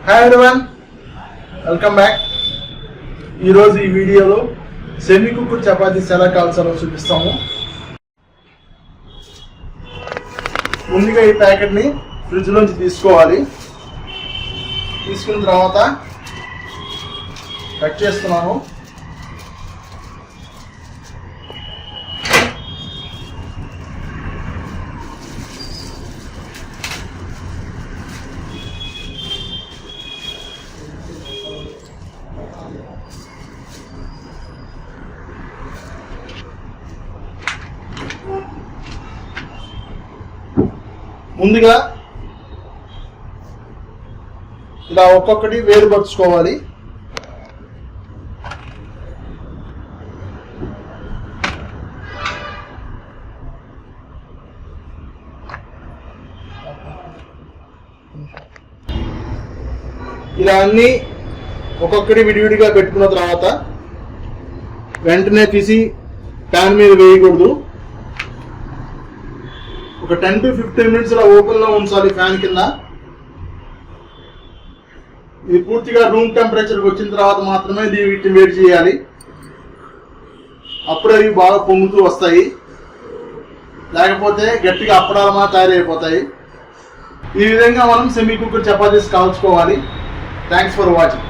Hi everyone, welcome back. ఈరోజు ఈ వీడియోలో సెమీ కుక్డ్ చపాతీస్ ఎలా కాల్చాలో చూపిస్తాము. ముందుగా ఈ ప్యాకెట్ని ఫ్రిడ్జ్లోంచి తీసుకోవాలి. తీసుకున్న తర్వాత కట్ చేస్తున్నాను. ముందుగా ఇలా ఒక్కొక్కటి వేరుపరుచుకోవాలి. ఇలా అన్ని ఒక్కొక్కటి విడివిడిగా పెట్టుకున్న తర్వాత వెంటనే తీసి ప్యాన్ మీద వేయకూడదు. ఒక 10 to 15 మినిట్స్ ఇలా ఓపెన్లో ఉంచాలి ఫ్యాన్ కింద. ఇది పూర్తిగా రూమ్ టెంపరేచర్కి వచ్చిన తర్వాత మాత్రమే వీటిని వేడి చేయాలి. అప్పుడు అవి బాగా పొంగుతూ వస్తాయి, లేకపోతే గట్టిగా అప్పడాలమా తయారైపోతాయి. ఈ విధంగా మనం సెమీ కుక్డ్ చపాతీస్ కాల్చుకోవాలి. Thanks for watching.